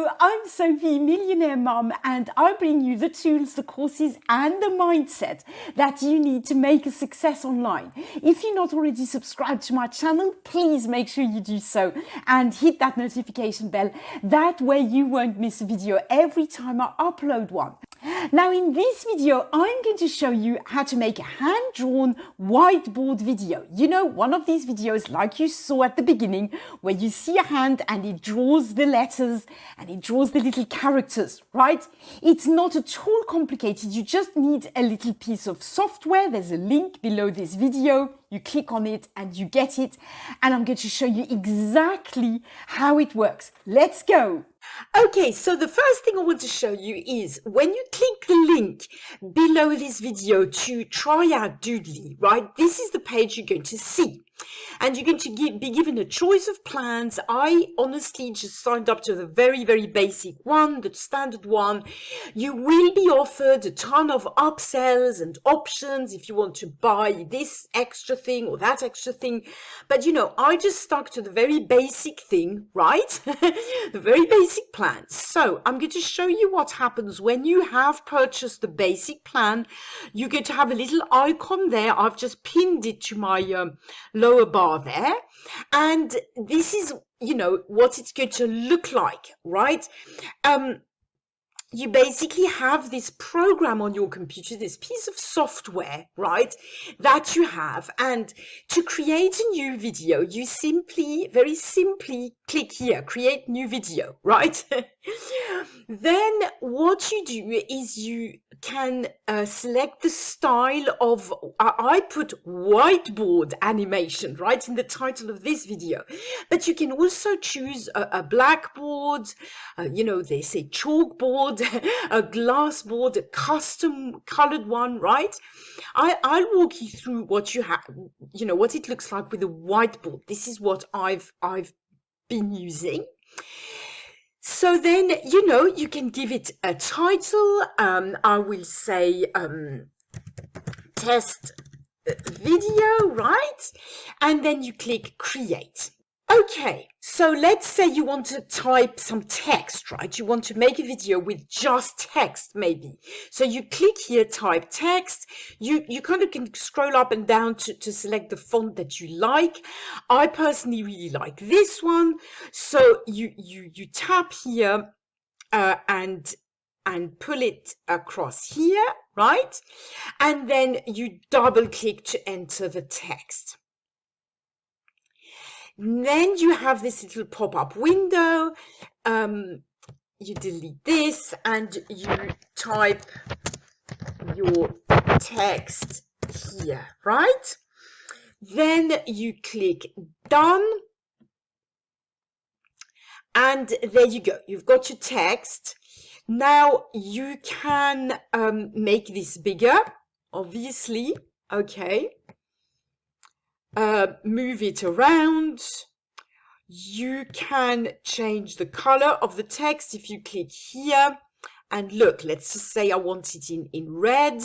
Hello, I'm Sophie, Millionaire Mum, and I bring you the tools, the courses, and the mindset that you need to make a success online. If you're not already subscribed to my channel, please make sure you do so and hit that notification bell. That way you won't miss a video every time I upload one. Now in this video, I'm going to show you how to make a hand-drawn whiteboard video. You know, one of these videos like you saw at the beginning, where you see a hand and it draws the letters and it draws the little characters, right? It's not at all complicated. You just need a little piece of software. There's a link below this video. You click on it and you get it. And I'm going to show you exactly how it works. Let's go. Okay, so the first thing I want to show you is when you click the link below this video to try out Doodly, right? This is the page you're going to see. And you're going to be given a choice of plans. I honestly just signed up to the very, very basic one, the standard one. You will be offered a ton of upsells and options if you want to buy this extra thing or that extra thing. But, you know, I just stuck to the very basic thing, right? The very basic plan. So I'm going to show you what happens when you have purchased the basic plan. You're going to have a little icon there. I've just pinned it to my lower bar there, and this is, you know, what it's going to look like, right? You basically have this program on your computer, this piece of software, right, that you have. And to create a new video, you very simply click here, create new video, right? Then what you do is you can select the style of, I put whiteboard animation, right, in the title of this video. But you can also choose a blackboard, you know, they say chalkboard, a glass board, a custom colored one, right? I'll walk you through what you have, you know, what it looks like with a whiteboard. This is what I've been using. So then, you know, you can give it a title. I will say test video, right? And then you click create. Okay, so let's say you want to type some text, right? You want to make a video with just text, maybe. So you click here, type text. You kind of can scroll up and down to select the font that you like. I personally really like this one. So you tap here and pull it across here, right? And then you double click to enter the text. Then you have this little pop-up window. You delete this and you type your text here, right? Then you click done. And there you go. You've got your text. Now you can make this bigger, obviously. Okay. Move it around. You can change the color of the text if you click here. And look, let's just say I want it in red.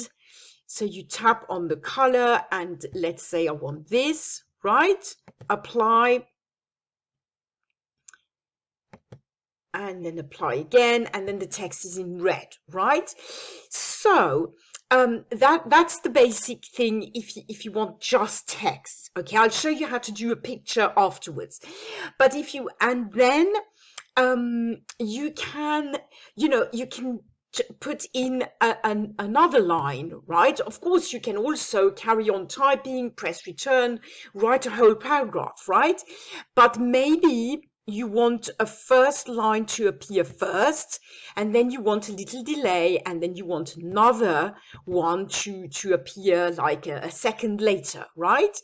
So you tap on the color and let's say I want this, right? Apply. And then apply again, and then the text is in red, right? So that's the basic thing if you want just text. Okay, I'll show you how to do a picture afterwards. But if you, and then you can, you know, you can put in another line, right? Of course, you can also carry on typing, press return, write a whole paragraph, right? But maybe you want a first line to appear first, and then you want a little delay, and then you want another one to appear like a second later, right?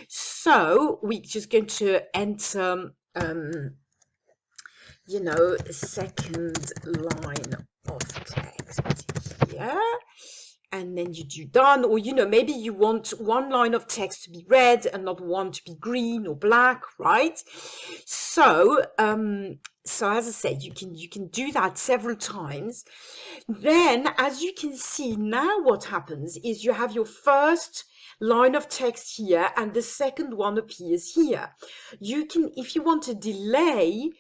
So we're just going to enter, you know, a second line of text here. And then you do done, or, you know, maybe you want one line of text to be red and not one to be green or black, right? So, so as I said, you can do that several times. Then, as you can see now, what happens is you have your first line of text here and the second one appears here. You can, if you want to delay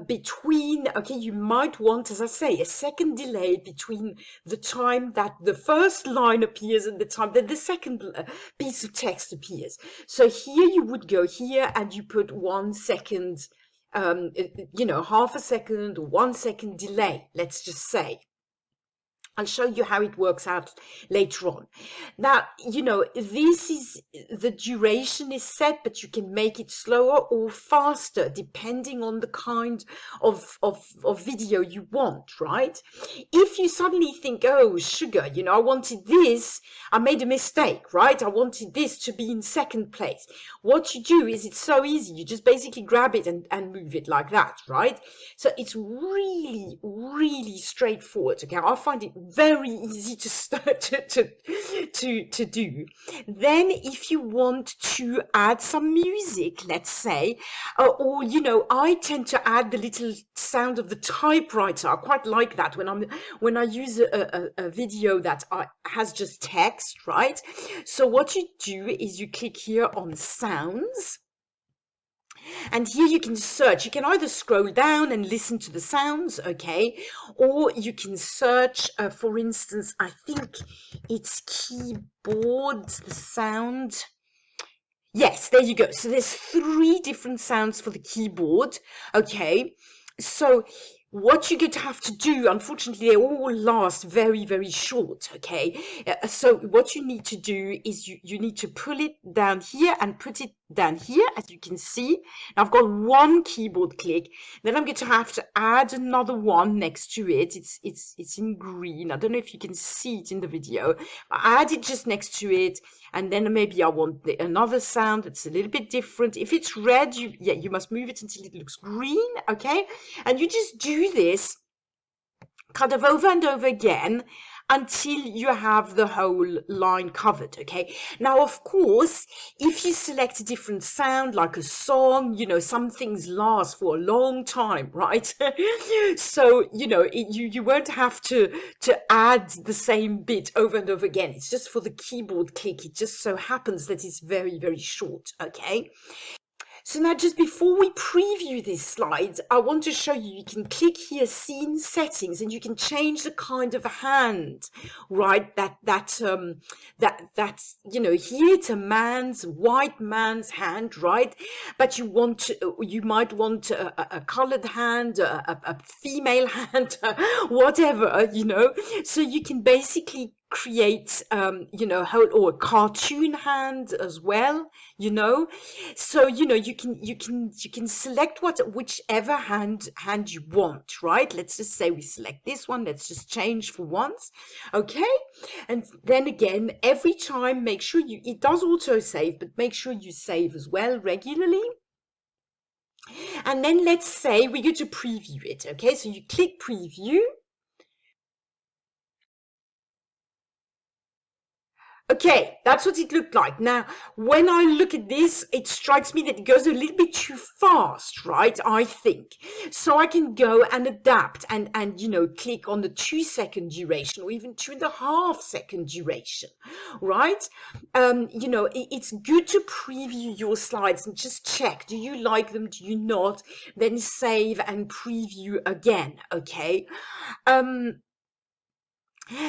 between, okay, you might want, as I say, a second delay between the time that the first line appears and the time that the second piece of text appears. So here you would go here and you put 1 second, half a second or 1 second delay, let's just say. I'll show you how it works out later on. Now, this is the duration is set, but you can make it slower or faster depending on the kind of video you want, right? If you suddenly think, oh, sugar, I wanted this, I made a mistake, right? I wanted this to be in second place. What you do is it's so easy. You just basically grab it and move it like that, right? So it's really, really straightforward. Okay, I find it very easy to start to do. Then if you want to add some music, let's say, or I tend to add the little sound of the typewriter. I quite like that when I use a video that has just text, right? So what you do is you click here on sounds. And here you can search. You can either scroll down and listen to the sounds, okay, or you can search, for instance, I think it's keyboard, the sound. Yes, there you go. So there's 3 different sounds for the keyboard, okay. So what you're going to have to do, unfortunately, they all last very, very short, okay. So what you need to do is you need to pull it down here and put it down here, as you can see. Now I've got 1 keyboard click. Then I'm going to have to add another one next to it. It's in green. I don't know if you can see it in the video. I add it just next to it, and then maybe I want another sound that's a little bit different. If it's red, you must move it until it looks green, okay? And you just do this kind of over and over again until you have the whole line covered, okay? Now, of course, if you select a different sound, like a song, some things last for a long time, right? So, you won't have to add the same bit over and over again. It's just for the keyboard click. It just so happens that it's very, very short, okay? So now, just before we preview these slides, I want to show you, you can click here, scene settings, and you can change the kind of hand, right? That's, here it's a white man's hand, right? But you might want a colored hand, a female hand, whatever, So you can basically create, or a cartoon hand as well, So, you can select whichever hand you want, right? Let's just say we select this one. Let's just change for once, okay? And then again, every time, make sure it does auto save, but make sure you save as well regularly. And then let's say we go to preview it, okay? So you click preview. Okay, that's what it looked like. Now, when I look at this, it strikes me that it goes a little bit too fast, right? I think. So I can go and adapt and click on the 2-second duration or even 2.5-second duration, right? It's good to preview your slides and just check. Do you like them? Do you not? Then save and preview again, okay?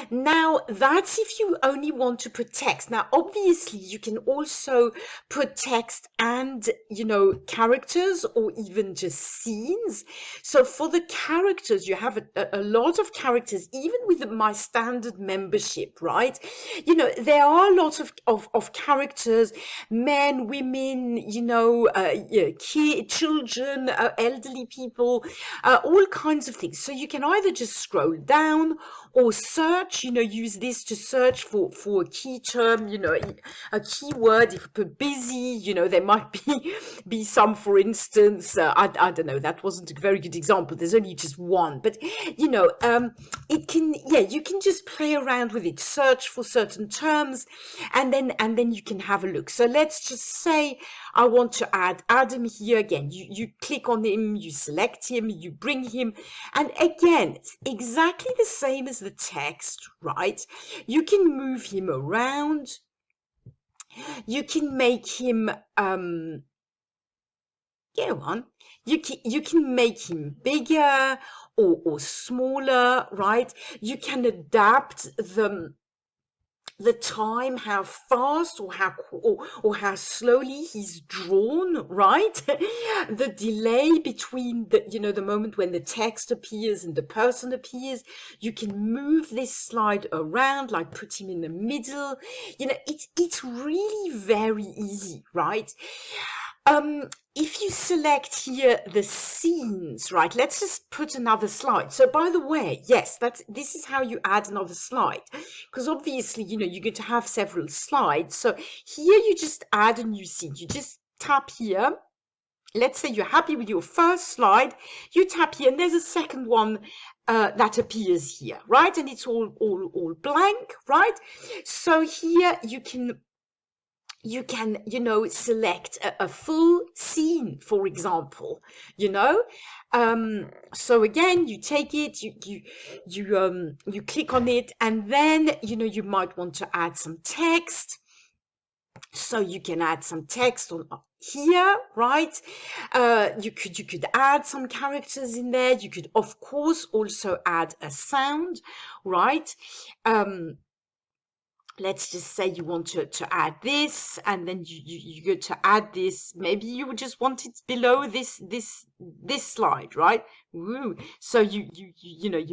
Now, that's if you only want to put text. Now, obviously, you can also put text and, characters or even just scenes. So for the characters, you have a lot of characters, even with my standard membership, right? There are a lot of characters, men, women, children, elderly people, all kinds of things. So you can either just scroll down or search, use this to search for a key term, a keyword. If you put busy, there might be some, for instance, I don't know, that wasn't a very good example. There's only just one, but it can, you can just play around with it, search for certain terms, and then you can have a look. So let's just say I want to add Adam here again. You click on him, you select him, you bring him, and again, it's exactly the same as the text, right? You can move him around. You can make him Go on. You can make him bigger or smaller, right? You can adapt the time, how fast or how slowly he's drawn, right? The delay between the moment when the text appears and the person appears. You can move this slide around, like put him in the middle. It's really very easy, right? If you select here the scenes, right, let's just put another slide. So by the way, yes, this is how you add another slide, because obviously, you're going to have several slides. So here you just add a new scene. You just tap here. Let's say you're happy with your first slide. You tap here and there's a second one that appears here, right? And it's all blank, right? So here you can select a full scene, for example. So again, you take it, you click on it, and then you might want to add some text. So you can add some text on here, right? You could add some characters in there. You could, of course, also add a sound, right? Let's just say you want to add this, and then you go to add this. Maybe you just want it below this slide, right? Woo. So you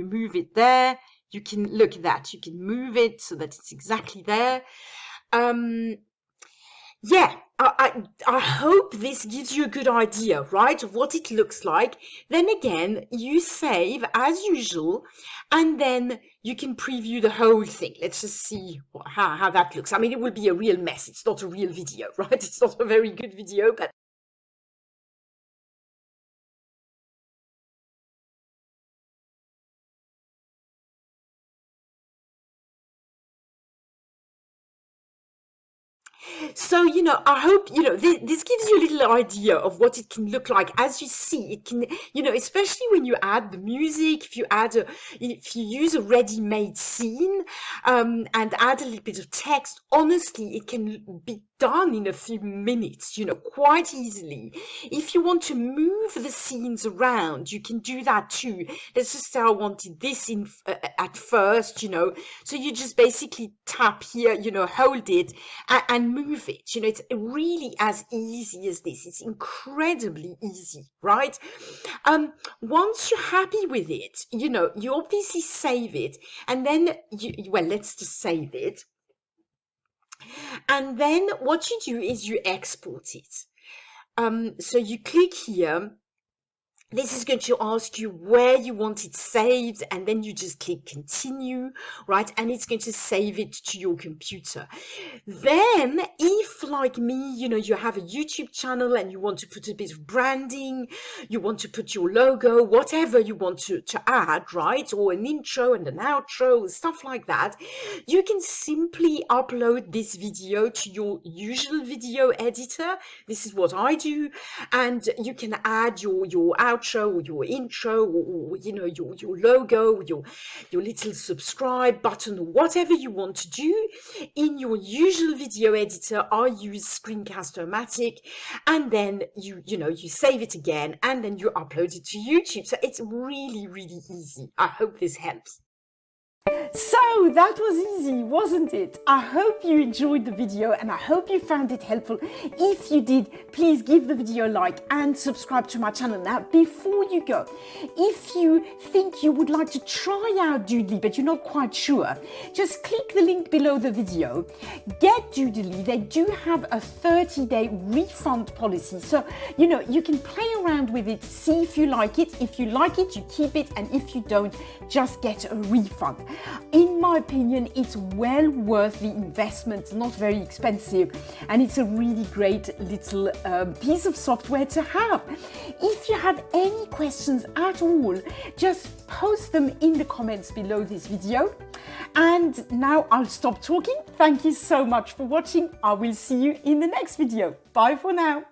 move it there. You can look at that. You can move it so that it's exactly there. Yeah, I hope this gives you a good idea, right, of what it looks like. Then again, you save as usual, and then you can preview the whole thing. Let's just see how that looks. I mean, it will be a real mess. It's not a real video, right? It's not a very good video, but so, I hope, this gives you a little idea of what it can look like. As you see, it can, especially when you add the music, if you use a ready-made scene, and add a little bit of text, honestly, it can be done in a few minutes, quite easily. If you want to move the scenes around, you can do that too. Let's just say I wanted this in at first, so you just basically tap here, hold it and move it. It's really as easy as this. It's incredibly easy, right? Once you're happy with it, you obviously save it, and then let's just save it. And then what you do is you export it. So you click here. This is going to ask you where you want it saved, and then you just click continue, right? And it's going to save it to your computer. Then, if like me, you have a YouTube channel and you want to put a bit of branding, you want to put your logo, whatever you want to add, right? Or an intro and an outro, stuff like that, you can simply upload this video to your usual video editor. This is what I do. And you can add your outro or your intro or your logo, your little subscribe button or whatever you want to do in your usual video editor. I use Screencast-O-Matic, and then you save it again, and then you upload it to YouTube. So it's really, really easy. I hope this helps. So that was easy, wasn't it? I hope you enjoyed the video and I hope you found it helpful. If you did, please give the video a like and subscribe to my channel. Now, before you go, if you think you would like to try out Doodly but you're not quite sure, just click the link below the video. Get Doodly. They do have a 30-day refund policy. So, you can play around with it, see if you like it. If you like it, you keep it, and if you don't, just get a refund. In my opinion, it's well worth the investment, not very expensive, and it's a really great little piece of software to have. If you have any questions at all, just post them in the comments below this video. And now I'll stop talking. Thank you so much for watching. I will see you in the next video. Bye for now.